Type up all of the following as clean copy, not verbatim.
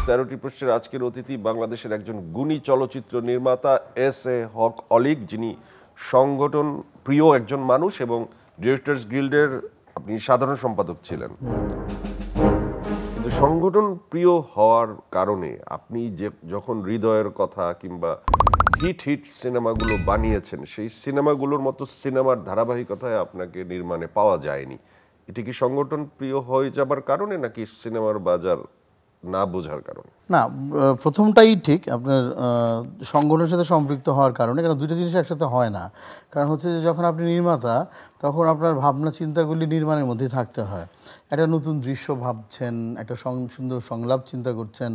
13টি প্রশ্নের আজকের অতিথি বাংলাদেশের একজন গুণী চলচ্চিত্র নির্মাতা এস.এ. হক অলিক, যিনি সংগঠন প্রিয় একজন মানুষ এবং ডিরেক্টরস গিল্ডের আপনি সাধারণ সম্পাদক ছিলেন। কিন্তু সংগঠন প্রিয় হওয়ার কারণে আপনি যখন হৃদয়ের কথা কিংবা হিট সিনেমাগুলো বানিয়েছেন, সেই সিনেমাগুলোর মতো সিনেমার ধারাবাহিকতায় আপনাকে নির্মাণে পাওয়া যায়নি। এটি কি সংগঠন প্রিয় হয়ে যাবার কারণে নাকি সিনেমার বাজার না বোঝার কারণে? না, প্রথমটাই ঠিক। আপনার সংগঠনের সাথে সম্পৃক্ত হওয়ার কারণে, কারণ দুইটা জিনিস একসাথে হয় না। কারণ হচ্ছে যে যখন আপনি নির্মাতা, তখন আপনার ভাবনা চিন্তাগুলি নির্মাণের মধ্যেই থাকতে হয়। একটা নতুন দৃশ্য ভাবছেন, একটা সুন্দর সংলাপ চিন্তা করছেন,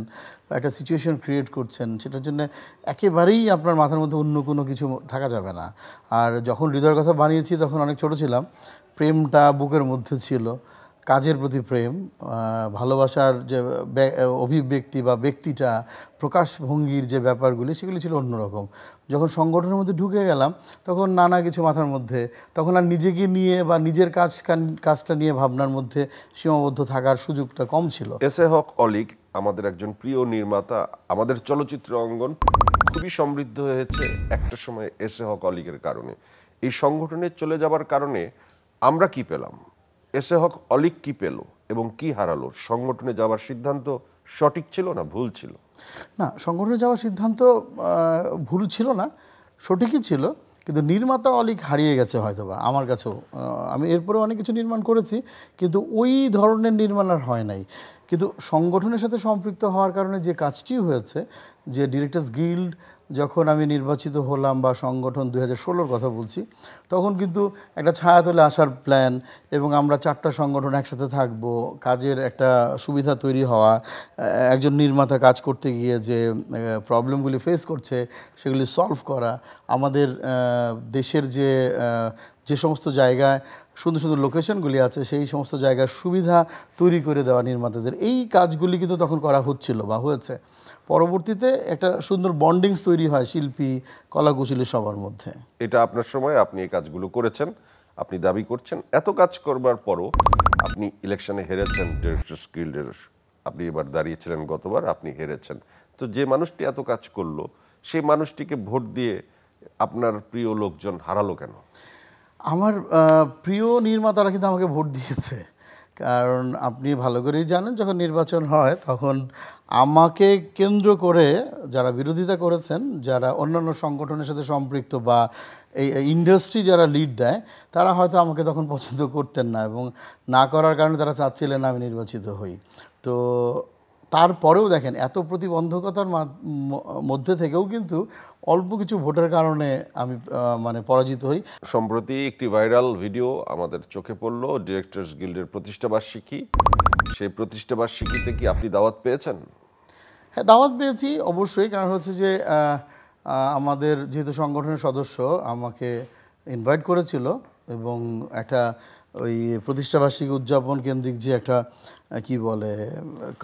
বা একটা সিচুয়েশন ক্রিয়েট করছেন, সেটার জন্য একেবারেই আপনার মাথার মধ্যে অন্য কোনো কিছু থাকা যাবে না। আর যখন হৃদয়ের কথা বানিয়েছি তখন অনেক ছোট ছিলাম, প্রেমটা বুকের মধ্যে ছিল, কাজের প্রতি প্রেম, ভালোবাসার যে অভিব্যক্তি বা ব্যক্তিটা প্রকাশভঙ্গির যে ব্যাপারগুলি, সেগুলি ছিল অন্যরকম। যখন সংগঠনের মধ্যে ঢুকে গেলাম তখন নানা কিছু মাথার মধ্যে, তখন আর নিজেকে নিয়ে বা নিজের কাজটা নিয়ে ভাবনার মধ্যে সীমাবদ্ধ থাকার সুযোগটা কম ছিল। এস.এ. হক অলিক আমাদের একজন প্রিয় নির্মাতা। আমাদের চলচ্চিত্র অঙ্গন খুবই সমৃদ্ধ হয়েছে একটা সময় এস.এ. হক অলিকের কারণে। এই সংগঠনে চলে যাবার কারণে আমরা কি পেলাম? এস.এ. হক অলিক কি পেল এবং কি হারালো? সংগঠনে যাওয়ার সিদ্ধান্ত সঠিক ছিল না ভুল ছিল? না, সংগঠনে যাওয়ার সিদ্ধান্ত ভুল ছিল না, সঠিকই ছিল। কিন্তু নির্মাতা অলিক হারিয়ে গেছে হয়তোবা আমার কাছেও। আমি এরপরে অনেক কিছু নির্মাণ করেছি, কিন্তু ওই ধরনের নির্মাণ আর হয় নাই। কিন্তু সংগঠনের সাথে সম্পৃক্ত হওয়ার কারণে যে কাজটি হয়েছে, যে ডিরেক্টরস গিল্ড যখন আমি নির্বাচিত হলাম, বা সংগঠন 2016-র কথা বলছি, তখন কিন্তু একটা ছায়াতলে আসার প্ল্যান, এবং আমরা 4টা সংগঠন একসাথে থাকব, কাজের একটা সুবিধা তৈরি হওয়া, একজন নির্মাতা কাজ করতে গিয়ে যে প্রবলেমগুলি ফেস করছে সেগুলি সলভ করা, আমাদের দেশের যে সমস্ত জায়গায় সুন্দর সুন্দর লোকেশনগুলি আছে সেই সমস্ত জায়গার সুবিধা তৈরি করে দেওয়া নির্মাতাদের, এই কাজগুলি কিন্তু তখন করা হচ্ছিল বা হয়েছে। পরবর্তীতে একটা সুন্দর বন্ডিংস তৈরি হয় শিল্পী কলাকুশলী সবার মধ্যে। এটা আপনার সময় আপনি এই কাজগুলো করেছেন, আপনি দাবি করছেন। এত কাজ করবার পরও আপনি ইলেকশনে হেরেছেন ডিরেক্টরস গিল্ডের। আপনি এবার দাঁড়িয়েছিলেন গতবার, আপনি হেরেছেন। তো যে মানুষটি এত কাজ করলো, সেই মানুষটিকে ভোট দিয়ে আপনার প্রিয় লোকজন হারালো কেন? আমার প্রিয় নির্মাতারা কিন্তু আমাকে ভোট দিয়েছে। কারণ আপনি ভালো করেই জানেন, যখন নির্বাচন হয় তখন আমাকে কেন্দ্র করে যারা বিরোধিতা করেছেন, যারা অন্যান্য সংগঠনের সাথে সম্পৃক্ত বা এই ইন্ডাস্ট্রি যারা লিড দেয়, তারা হয়তো আমাকে তখন পছন্দ করতেন না, এবং না করার কারণে তারা চাচ্ছিলেন আমি নির্বাচিত হই। তো তারপরেও দেখেন, এত প্রতিবন্ধকতার মধ্যে থেকেও কিন্তু অল্প কিছু ভোটের কারণে আমি পরাজিত হই। সম্প্রতি একটি ভাইরাল ভিডিও আমাদের চোখে পড়লো, ডিরেক্টরস গিল্ডের প্রতিষ্ঠাবার্ষিকী। সেই প্রতিষ্ঠাবার্ষিকীতে কি আপনি দাওয়াত পেয়েছেন? হ্যাঁ, দাওয়াত পেয়েছি অবশ্যই। কারণ হচ্ছে যে আমাদের যেহেতু সংগঠনের সদস্য আমাকে ইনভাইট করেছিল, এবং একটা ওই প্রতিষ্ঠাবার্ষিকী উদযাপন কেন্দ্রিক যে একটা কি বলে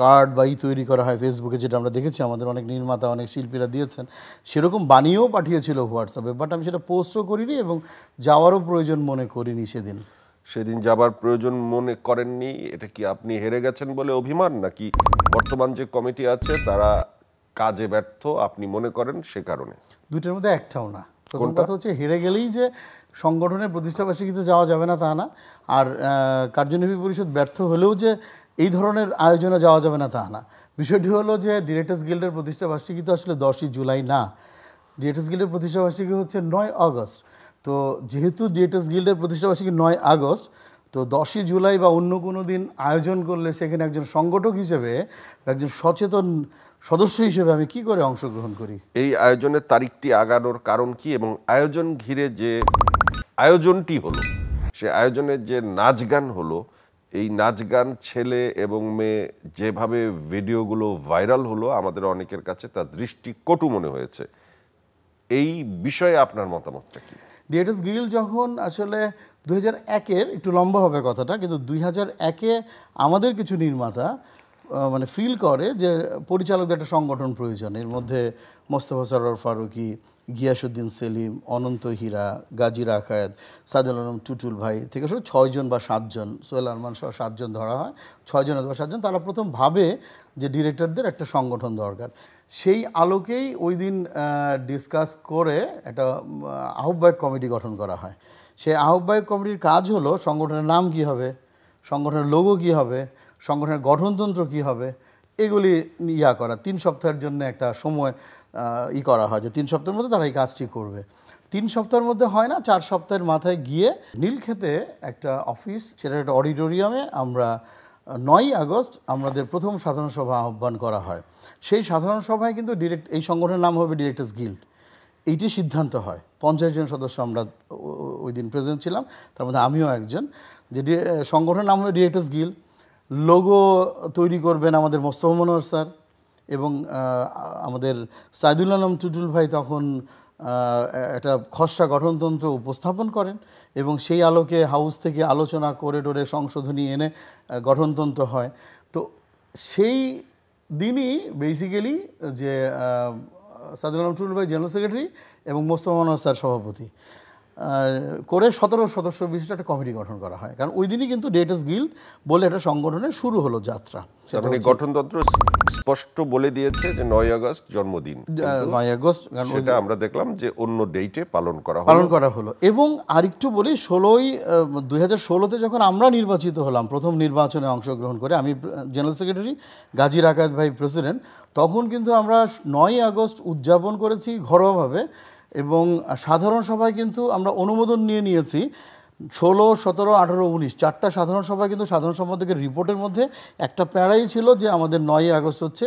কার্ড বা তৈরি করা হয় ফেসবুকে, যেটা আমরা দেখেছি আমাদের অনেক নির্মাতা অনেক শিল্পীরা দিয়েছেন, সেরকম বানিয়েও পাঠিয়েছিল হোয়াটসঅ্যাপে। বাট আমি সেটা পোস্টও করিনি এবং যাওয়ারও প্রয়োজন মনে করিনি সেদিন যাবার প্রয়োজন মনে করেননি। এটা কি আপনি হেরে গেছেন বলে অভিমান, নাকি বর্তমান যে কমিটি আছে তারা কাজে ব্যর্থ আপনি মনে করেন সে কারণে? দুইটার মধ্যে একটাও না। প্রথম কথা হচ্ছে, হেরে গেলেই যে সংগঠনের প্রতিষ্ঠাবার্ষিকীতে যাওয়া যাবে না তা না, আর কার্যনির্বাহী পরিষদ ব্যর্থ হলেও যে এই ধরনের আয়োজনে যাওয়া যাবে না তা না। বিষয়টি হলো যে ডিরেক্টরস গিল্ডের প্রতিষ্ঠাবার্ষিকী তো আসলে 10ই জুলাই না, ডিরেক্টরস গিল্ডের প্রতিষ্ঠাবার্ষিকী হচ্ছে 9 আগস্ট। তো যেহেতু ডিরেক্টরস গিল্ডের প্রতিষ্ঠাবার্ষিকী 9 আগস্ট, তো 10ই জুলাই বা অন্য কোনো দিন আয়োজন করলে সেখানে একজন সংগঠক হিসেবে, একজন সচেতন সদস্য হিসেবে আমি কি করে অংশগ্রহণ করি? এই আয়োজনের তারিখটি আগানোর কারণ কি, এবং আয়োজন ঘিরে যে আয়োজনটি হলো, সে আয়োজনের যে নাচ গান হলো, এই নাচ গান ছেলে এবং মেয়ে যেভাবে ভিডিওগুলো ভাইরাল হলো, আমাদের অনেকের কাছে তার দৃষ্টি কটু মনে হয়েছে। এই বিষয়ে আপনার মতামতটা কি? ডিরেক্টরস গিল্ড যখন আসলে 2001-এর, একটু লম্বা হবে কথাটা, কিন্তু 2001-এ আমাদের কিছু নির্মাতা মানে ফিল করে যে পরিচালকদের একটা সংগঠন প্রয়োজন। এর মধ্যে মোস্তফা সরোয়ার ফারুকী, গিয়াসউদ্দিন সেলিম, অনন্ত হীরা, গাজী রাকায়েত, সাইদুল আলম টুটুল ভাই থেকে শুরু 6 জন বা 7 জন, সোহেল আরমান সহ 7 জন ধরা হয়, 6 জন অথবা 7 জন, তারা প্রথম ভাবে যে ডিরেক্টরদের একটা সংগঠন দরকার। সেই আলোকেই ওই দিন ডিসকাস করে একটা আহ্বায়ক কমিটি গঠন করা হয়। সেই আহ্বায়ক কমিটির কাজ হলো সংগঠনের নাম কী হবে, সংগঠনের লোগো কী হবে, সংগঠনের গঠনতন্ত্র কী হবে, এগুলি করা। 3 সপ্তাহের জন্য একটা সময় করা হয় যে 3 সপ্তাহের মধ্যে তারা এই কাজটি করবে। 3 সপ্তাহের মধ্যে হয় না, 4 সপ্তাহের মাথায় গিয়ে নীলক্ষেতে একটা অফিস, সেটা একটা অডিটোরিয়ামে আমরা 9ই আগস্ট আমাদের প্রথম সাধারণ সভা আহ্বান করা হয়। সেই সাধারণ সভায় কিন্তু এই সংগঠনের নাম হবে ডিরেক্টরস গিল্ড, এইটি সিদ্ধান্ত হয়। 50 জন সদস্য আমরা ওই দিন প্রেজেন্ট ছিলাম, তার মধ্যে আমিও একজন। যে সংগঠনের নাম হবে ডিরেক্টরস গিল্ড। লোগো তৈরি করবেন আমাদের মোস্তফা মনোহর স্যার এবং আমাদের সাইদুল আলম টুটুল ভাই তখন একটা খসড়া গঠনতন্ত্র উপস্থাপন করেন এবং সেই আলোকে হাউস থেকে আলোচনা করে টোরে সংশোধনী এনে গঠনতন্ত্র হয়। তো সেই দিনই বেসিক্যালি যে সাইদুল আলম টুটুল ভাই জেনারেল সেক্রেটারি এবং মোস্তফা মনোহর স্যার সভাপতি করে 17 সদস্য বিশিষ্ট একটা কমিটি গঠন করা হয়। কারণ ওই দিনই কিন্তু ডিরেক্টরস গিল্ড বলে একটা সংগঠনের শুরু হলো যাত্রা। মানে গঠনতন্ত্র স্পষ্ট বলে দিয়েছে যে 9ই আগস্ট জন্মদিন, 9ই আগস্ট সেটা আমরা দেখলাম যে অন্য ডেটে পালন করা হলো। এবং আরেকটু বলি, 2016-তে যখন আমরা নির্বাচিত হলাম, প্রথম নির্বাচনে অংশগ্রহণ করে, আমি জেনারেল সেক্রেটারি, গাজী রাকায়েত ভাই প্রেসিডেন্ট, তখন কিন্তু আমরা 9ই আগস্ট উদযাপন করেছি ঘরোয়াভাবে এবং সাধারণ সভায় কিন্তু আমরা অনুমোদন নিয়েছি। 16, 17, 18, 19 4টা সাধারণ সভায় কিন্তু সাধারণ সম্পাদকের রিপোর্টের মধ্যে একটা প্যারাই ছিল যে আমাদের 9ই আগস্ট হচ্ছে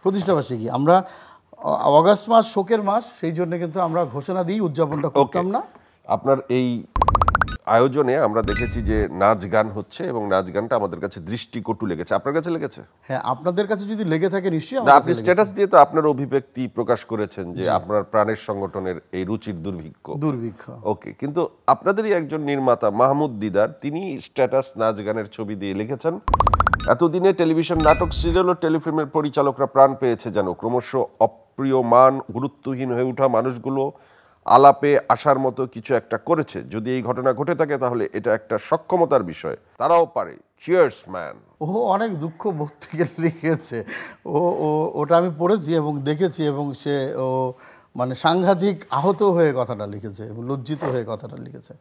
প্রতিষ্ঠাবার্ষিকী। আমরা অগাস্ট মাস শোকের মাস, সেই জন্য কিন্তু আমরা ঘোষণা দিই উদযাপনটা করতাম না। আপনার এই আয়োজনে আমরা দেখেছি যে নাচ গান হচ্ছে এবং নাচ গানটা আমাদের কাছে দৃষ্টিকটু লেগেছে। আপনার কাছে লেগেছে? হ্যাঁ, আপনাদের কাছে যদি লেগে থাকে নিশ্চয়ই। আপনি স্ট্যাটাস দিয়ে তো আপনার অভিব্যক্তি প্রকাশ করেছেন যে আপনার প্রাণের সংগঠনের এই রুচির দুর্ভিক্ষ। ওকে, কিন্তু আপনাদেরই একজন নির্মাতা মাহমুদ দিদার, তিনি স্ট্যাটাস নাচ গানের ছবি দিয়ে লিখেছেন, এতদিনে টেলিভিশন নাটক, সিরিয়াল ও টেলিফিল্মের পরিচালকরা প্রাণ পেয়েছে যেন ক্রমশ অপ্রিয়মান, গুরুত্বহীন হয়ে ওঠা মানুষগুলো আলাপে আসার মতো কিছু একটা করেছে। যদি এই ঘটনা ঘটে থাকে তাহলে এটা একটা সক্ষমতার বিষয়, তারাও পারে। Cheers man. ও অনেক দুঃখ বোধ থেকে লিখেছে। ওটা আমি পড়েছি এবং দেখেছি এবং সে মানে সাংঘাতিক আহত হয়ে কথাটা লিখেছে এবং লজ্জিত হয়ে কথাটা লিখেছে।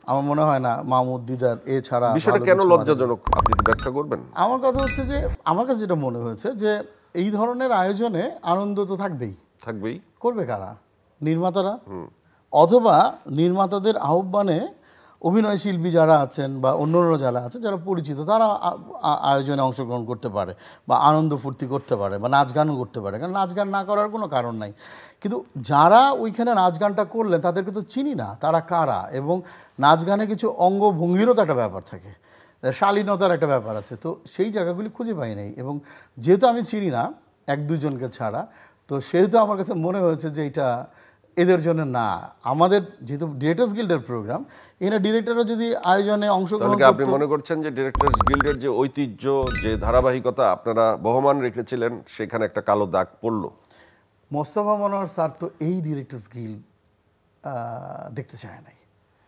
আমার মনে হয় না মাহমুদ দিদার এছাড়া বিষয়টা কেন লজ্জাজনক, আপনি ব্যাখ্যা করবেন? আমার কথা হচ্ছে যে আমার কাছে যেটা মনে হয়েছে যে এই ধরনের আয়োজনে আনন্দ তো থাকবেই। করবে কারা? নির্মাতারা, অথবা নির্মাতাদের আহ্বানে অভিনয় শিল্পী যারা আছেন বা অন্যান্য যারা আছে যারা পরিচিত, তারা আয়োজনে অংশগ্রহণ করতে পারে বা আনন্দ ফুর্তি করতে পারে বা নাচ গানও করতে পারে। কারণ নাচ গান না করার কোনো কারণ নাই। কিন্তু যারা ওইখানে নাচ গানটা করলেন তাদেরকে তো চিনি না, তারা কারা, এবং নাচ গানে কিছু অঙ্গভঙ্গিরও তো একটা ব্যাপার থাকে, শালীনতার একটা ব্যাপার আছে। তো সেই জায়গাগুলি খুঁজে পাই নাই এবং যেহেতু আমি চিনি না 1-2 জনকে ছাড়া, তো সেহেতু আমার কাছে মনে হয়েছে যে এটা এদের জন্য না। আমাদের যেহেতু ডিরেক্টরস গিল্ডের প্রোগ্রাম, এরা ডিরেক্টররা যদি আয়োজনে অংশগ্রহণ করতে, আপনি মনে করছেন যে ডিরেক্টরস গিল্ডের যে ঐতিহ্য, যে ধারাবাহিকতা আপনারা বহমান রেখেছিলেন, সেখানে একটা কালো দাগ পড়ল? মোস্তফা মনোহর স্যার তো এই ডিরেক্টরস গিল্ড দেখতে চায় নাই।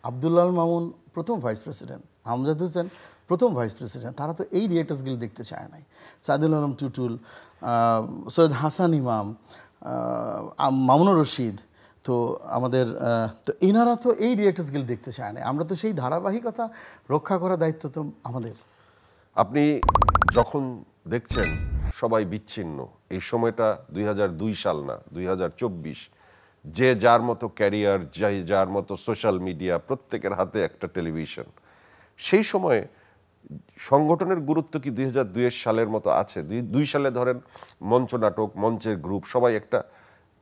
আব্দুল্লাহ মামুন প্রথম ভাইস প্রেসিডেন্ট, আমজাদ হোসেন প্রথম ভাইস প্রেসিডেন্ট, তারা তো এই ডিরেক্টরস গিল্ড দেখতে চায় নাই। সাইদুল আলম টুটুল, সৈয়দ হাসান ইমাম, মামুনুর রশিদ, তো আমাদের তো এনারা তো এই ডিরেক্টরস গিল্ড দেখতে চায় না। আমরা তো সেই ধারাবাহিকতা রক্ষা করার দায়িত্ব তো আমাদের। আপনি যখন দেখছেন সবাই বিচ্ছিন্ন, এই সময়টা 2002 সাল না, 2024, যে যার মতো ক্যারিয়ার, যার মতো সোশ্যাল মিডিয়া, প্রত্যেকের হাতে একটা টেলিভিশন, সেই সময়ে সংগঠনের গুরুত্ব কি 2002 সালের মতো আছে? 2 সালে ধরেন মঞ্চ নাটক, মঞ্চের গ্রুপ, সবাই একটা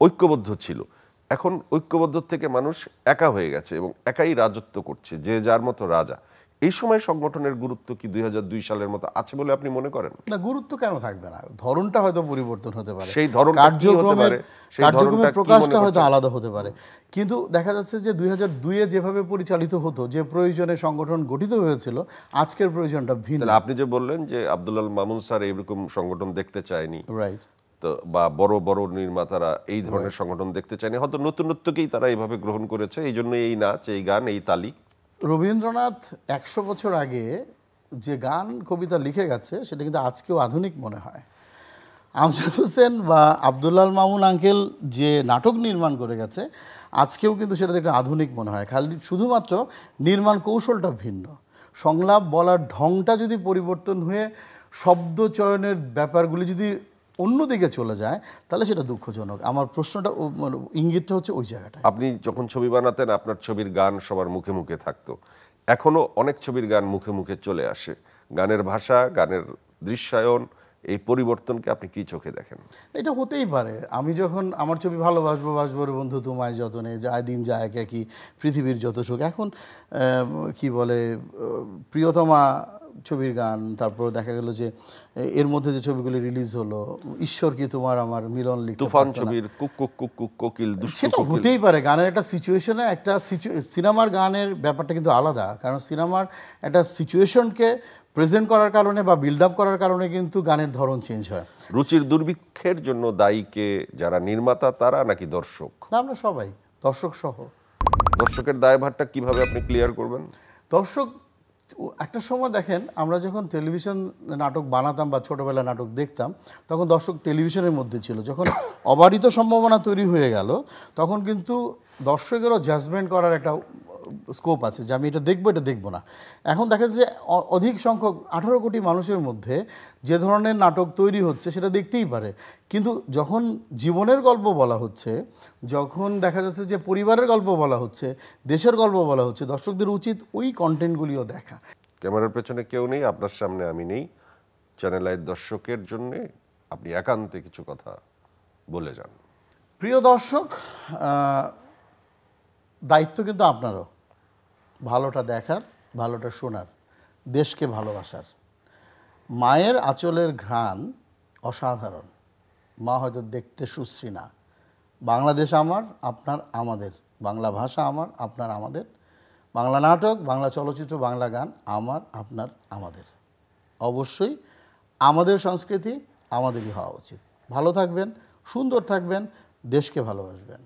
ঐক্যবদ্ধ ছিল। এখন ঐক্যবদ্ধ থেকে মানুষ একা হয়ে গেছে এবং একাই রাজত্ব করছে, যে যার মতো রাজা। এই সময় সংগঠনের গুরুত্ব কি 2002 সালের মতো আছে বলে আপনি মনে করেন? না, গুরুত্ব কেন থাকবে না? ধরনটা হয়তো পরিবর্তন হতে পারে, সেই ধরনটা কি হতে পারে? সেই ধরনটা কার্যক্রমের কি প্রকাশটা মনে হয়তো করছেন? আলাদা হতে পারে। কিন্তু দেখা যাচ্ছে যে 2002-এ যেভাবে পরিচালিত হতো, যে প্রয়োজনে সংগঠন গঠিত হয়েছিল, আজকের প্রয়োজনটা ভিন্ন। তাহলে আপনি যে বললেন যে আব্দুল আল মামুন স্যার এইরকম সংগঠন দেখতে চায়নি, রাইট। তো বা বড় বড় নির্মাতারা এই ধরনের সংগঠন দেখতে চায়নি, হয়তো নতুনত্বকেই তারা এইভাবে গ্রহণ করেছে, এই জন্য এই নাচ, এই গান, এই তালি। রবীন্দ্রনাথ 100 বছর আগে যে গান কবিতা লিখে গেছে সেটা কিন্তু আজকেও আধুনিক মনে হয়। আমজাদ হোসেন বা আব্দুল্লাহ মামুন আঙ্কেল যে নাটক নির্মাণ করে গেছে, আজকেও কিন্তু সেটা একটা আধুনিক মনে হয়। খালি শুধুমাত্র নির্মাণ কৌশলটা ভিন্ন। সংলাপ বলার ঢংটা যদি পরিবর্তন হয়ে শব্দ চয়নের ব্যাপারগুলি যদি অন্যদিকে চলে যায়, তাহলে সেটা দুঃখজনক। আমার প্রশ্নটা ইঙ্গিতটা হচ্ছে ওই জায়গাটায়। আপনি যখন ছবি বানাতেন আপনার ছবির গান সবার মুখে মুখে থাকতো, এখনো অনেক ছবির গান মুখে মুখে চলে আসে। গানের ভাষা, গানের দৃশ্যায়ন, এই পরিবর্তনকে আপনি কি চোখে দেখেন? এটা হতেই পারে। আমি যখন আমার ছবি ভালোবাসবো বাসবো রে বন্ধু তোমায় যতনে, যায় দিন যায় একে কি পৃথিবীর যত সুখ, এখন কি বলে প্রিয়তমা ছবির গান, তারপর দেখা গেল যে এর মধ্যে যে ছবিগুলি রিলিজ হলো, ঈশ্বর কি তোমার আমার মিলন লিখতে তুফান পারতো না। ছবির কুক কুক কুক কুক কোকিল দুষ্টু সেটা কোকিল। হতেই পারে। গানের একটা সিচুয়েশনে, একটা সিনেমার গানের ব্যাপারটা কিন্তু আলাদা, কারণ সিনেমার একটা সিচুয়েশনকে প্রেজেন্ট করার কারণে বা বিল্ড আপ করার কারণে কিন্তু গানের ধরন চেঞ্জ হয়। রুচির দুর্ভিক্ষের জন্য দায়ী কে? যারা নির্মাতা তারা নাকি দর্শক? না, আমরা সবাই, দর্শক সহ। দর্শকের দায়ভারটা কিভাবে আপনি ক্লিয়ার করবেন? দর্শক একটা সময় দেখেন, আমরা যখন টেলিভিশন নাটক বানাতাম বা ছোটোবেলায় নাটক দেখতাম, তখন দর্শক টেলিভিশনের মধ্যে ছিল। যখন অবারিত সম্ভাবনা তৈরি হয়ে গেল, তখন কিন্তু দর্শকেরও জাজমেন্ট করার একটা স্কোপ আছে যে আমি এটা দেখবো, এটা দেখবো না। এখন দেখা যাচ্ছে যে অধিক সংখ্যক 18 কোটি মানুষের মধ্যে যে ধরনের নাটক তৈরি হচ্ছে সেটা দেখতেই পারে, কিন্তু যখন জীবনের গল্প বলা হচ্ছে, যখন দেখা যাচ্ছে যে পরিবারের গল্প বলা হচ্ছে, দেশের গল্প বলা হচ্ছে, দর্শকদের উচিত ওই কন্টেন্টগুলিও দেখা। ক্যামেরার পেছনে কেউ নেই, আপনার সামনে আমি নেই, চ্যানেল আই দর্শকের জন্য আপনি একান্তে কিছু কথা বলে যান। প্রিয় দর্শক, দায়িত্ব কিন্তু আপনারও, ভালোটা দেখার, ভালোটা শোনার, দেশকে ভালোবাসার। মায়ের আঁচলের ঘ্রাণ অসাধারণ। মা হয়তো দেখতে সুশ্রী না। বাংলাদেশ আমার, আপনার আমাদের। বাংলা ভাষা আমার, আপনার আমাদের। বাংলা নাটক, বাংলা চলচ্চিত্র, বাংলা গান আমার, আপনার, আমাদের। অবশ্যই আমাদের সংস্কৃতি আমাদেরই হওয়া উচিত। ভালো থাকবেন, সুন্দর থাকবেন, দেশকে ভালোবাসবেন।